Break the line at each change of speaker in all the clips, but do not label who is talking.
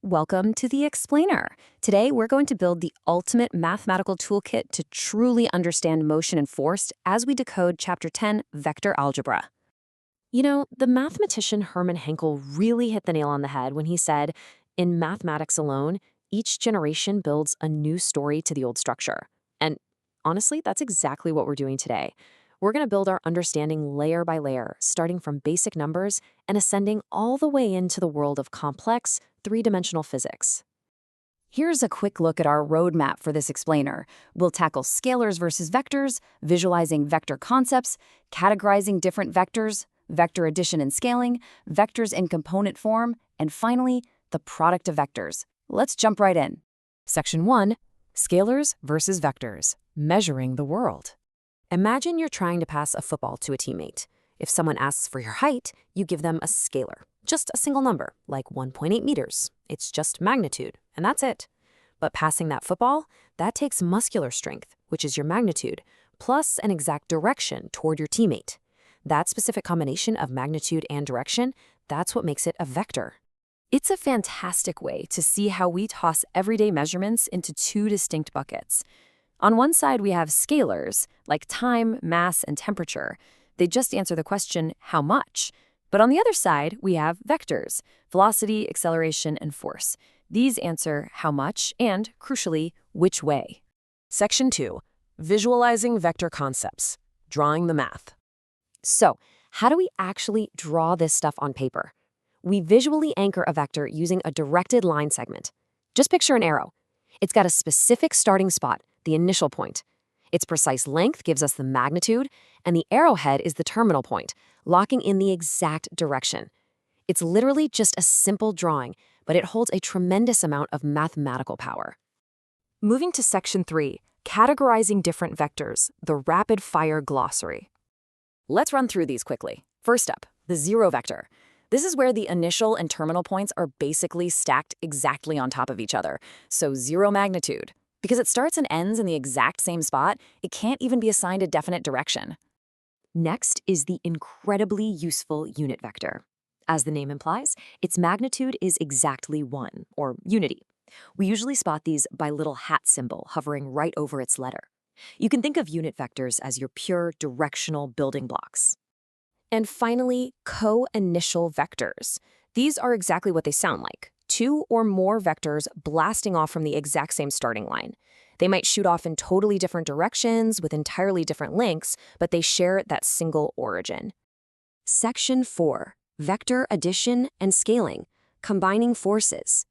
Welcome to the Explainer. Today, we're going to build the ultimate mathematical toolkit to truly understand motion and force as we decode Chapter 10, Vector Algebra. You know, the mathematician Hermann Henkel really hit the nail on the head when he said, in mathematics alone, each generation builds a new story to the old structure. And honestly, that's exactly what we're doing today. We're going to build our understanding layer by layer, starting from basic numbers and ascending all the way into the world of complex, three-dimensional physics. Here's a quick look at our roadmap for this explainer. We'll tackle scalars versus vectors, visualizing vector concepts, categorizing different vectors, vector addition and scaling, vectors in component form, and finally, the product of vectors. Let's jump right in. Section 1, Scalars versus Vectors, Measuring the World. Imagine you're trying to pass a football to a teammate. If someone asks for your height, you give them a scalar, just a single number, like 1.8 meters. It's just magnitude, and that's it. But passing that football, that takes muscular strength, which is your magnitude, plus an exact direction toward your teammate. That specific combination of magnitude and direction, that's what makes it a vector. It's a fantastic way to see how we toss everyday measurements into two distinct buckets. On one side, we have scalars, like time, mass, and temperature. They just answer the question, how much? But on the other side, we have vectors, velocity, acceleration, and force. These answer how much and, crucially, which way.
Section 2, Visualizing Vector Concepts, Drawing the Math.
So, how do we actually draw this stuff on paper? We visually anchor a vector using a directed line segment. Just picture an arrow. It's got a specific starting spot, the initial point. Its precise length gives us the magnitude, and the arrowhead is the terminal point, locking in the exact direction. It's literally just a simple drawing, but it holds a tremendous amount of mathematical power.
Moving to Section 3, Categorizing Different Vectors, the Rapid-Fire Glossary.
Let's run through these quickly. First up, the zero vector. This is where the initial and terminal points are basically stacked exactly on top of each other, so zero magnitude. Because it starts and ends in the exact same spot, it can't even be assigned a definite direction. Next is the incredibly useful unit vector. As the name implies, its magnitude is exactly 1, or unity. We usually spot these by little hat symbol hovering right over its letter. You can think of unit vectors as your pure directional building blocks. And finally, co-initial vectors. These are exactly what they sound like. Two or more vectors blasting off from the exact same starting line. They might shoot off in totally different directions with entirely different lengths, but they share that single origin. Section 4, Vector Addition and Scaling, Combining Forces.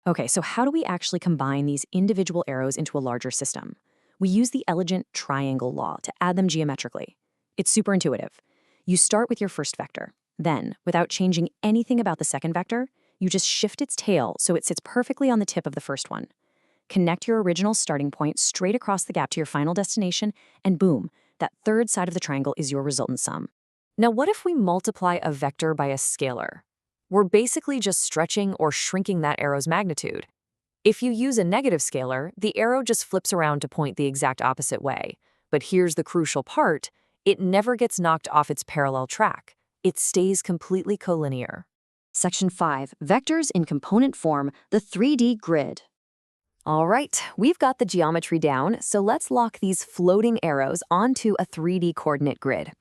Okay, so how do we actually combine these individual arrows into a larger system? We use the elegant triangle law to add them geometrically. It's super intuitive. You start with your first vector. Then, without changing anything about the second vector, you just shift its tail so it sits perfectly on the tip of the first one. Connect your original starting point straight across the gap to your final destination, and boom, that third side of the triangle is your resultant sum. Now, what if we multiply a vector by a scalar? We're basically just stretching or shrinking that arrow's magnitude. If you use a negative scalar, the arrow just flips around to point the exact opposite way. But here's the crucial part. It never gets knocked off its parallel track. It stays completely collinear. Section 5, Vectors in Component Form, the 3D Grid. All right, we've got the geometry down, so let's lock these floating arrows onto a 3D coordinate grid.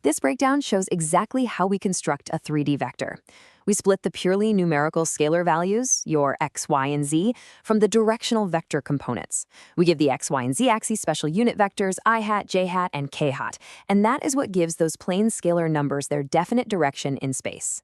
This breakdown shows exactly how we construct a 3D vector. We split the purely numerical scalar values, your x, y, and z, from the directional vector components. We give the x, y, and z axes special unit vectors, I hat, j hat, and k hat, and that is what gives those plain scalar numbers their definite direction in space.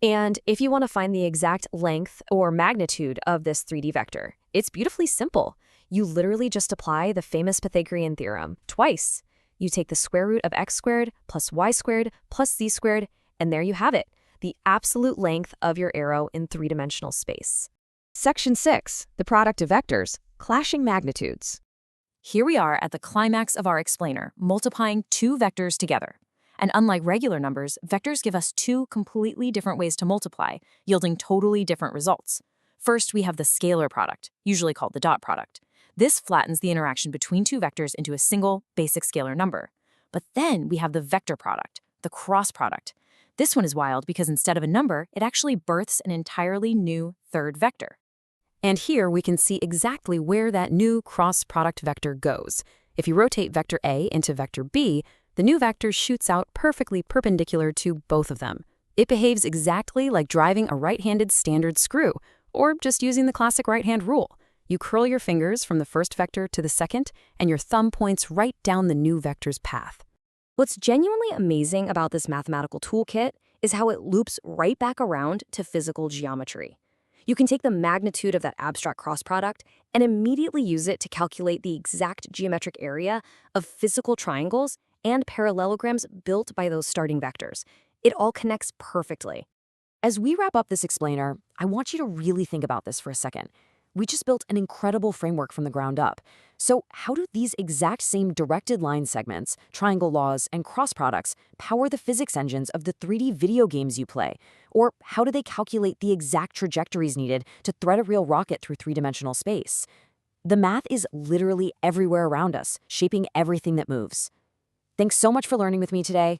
And if you want to find the exact length or magnitude of this 3D vector, it's beautifully simple. You literally just apply the famous Pythagorean theorem twice. You take the square root of x squared plus y squared plus z squared, and there you have it, the absolute length of your arrow in three-dimensional space. Section 6, the product of vectors, clashing magnitudes. Here we are at the climax of our explainer, multiplying two vectors together. And unlike regular numbers, vectors give us two completely different ways to multiply, yielding totally different results. First, we have the scalar product, usually called the dot product. This flattens the interaction between two vectors into a single, basic scalar number. But then we have the vector product, the cross product. This one is wild because instead of a number, it actually births an entirely new third vector.
And here we can see exactly where that new cross-product vector goes. If you rotate vector A into vector B, the new vector shoots out perfectly perpendicular to both of them. It behaves exactly like driving a right-handed standard screw, or just using the classic right-hand rule. You curl your fingers from the first vector to the second, and your thumb points right down the new vector's path.
What's genuinely amazing about this mathematical toolkit is how it loops right back around to physical geometry. You can take the magnitude of that abstract cross product and immediately use it to calculate the exact geometric area of physical triangles and parallelograms built by those starting vectors. It all connects perfectly.
As we wrap up this explainer, I want you to really think about this for a second. We just built an incredible framework from the ground up. So how do these exact same directed line segments, triangle laws, and cross products power the physics engines of the 3D video games you play? Or how do they calculate the exact trajectories needed to thread a real rocket through three-dimensional space? The math is literally everywhere around us, shaping everything that moves. Thanks so much for learning with me today.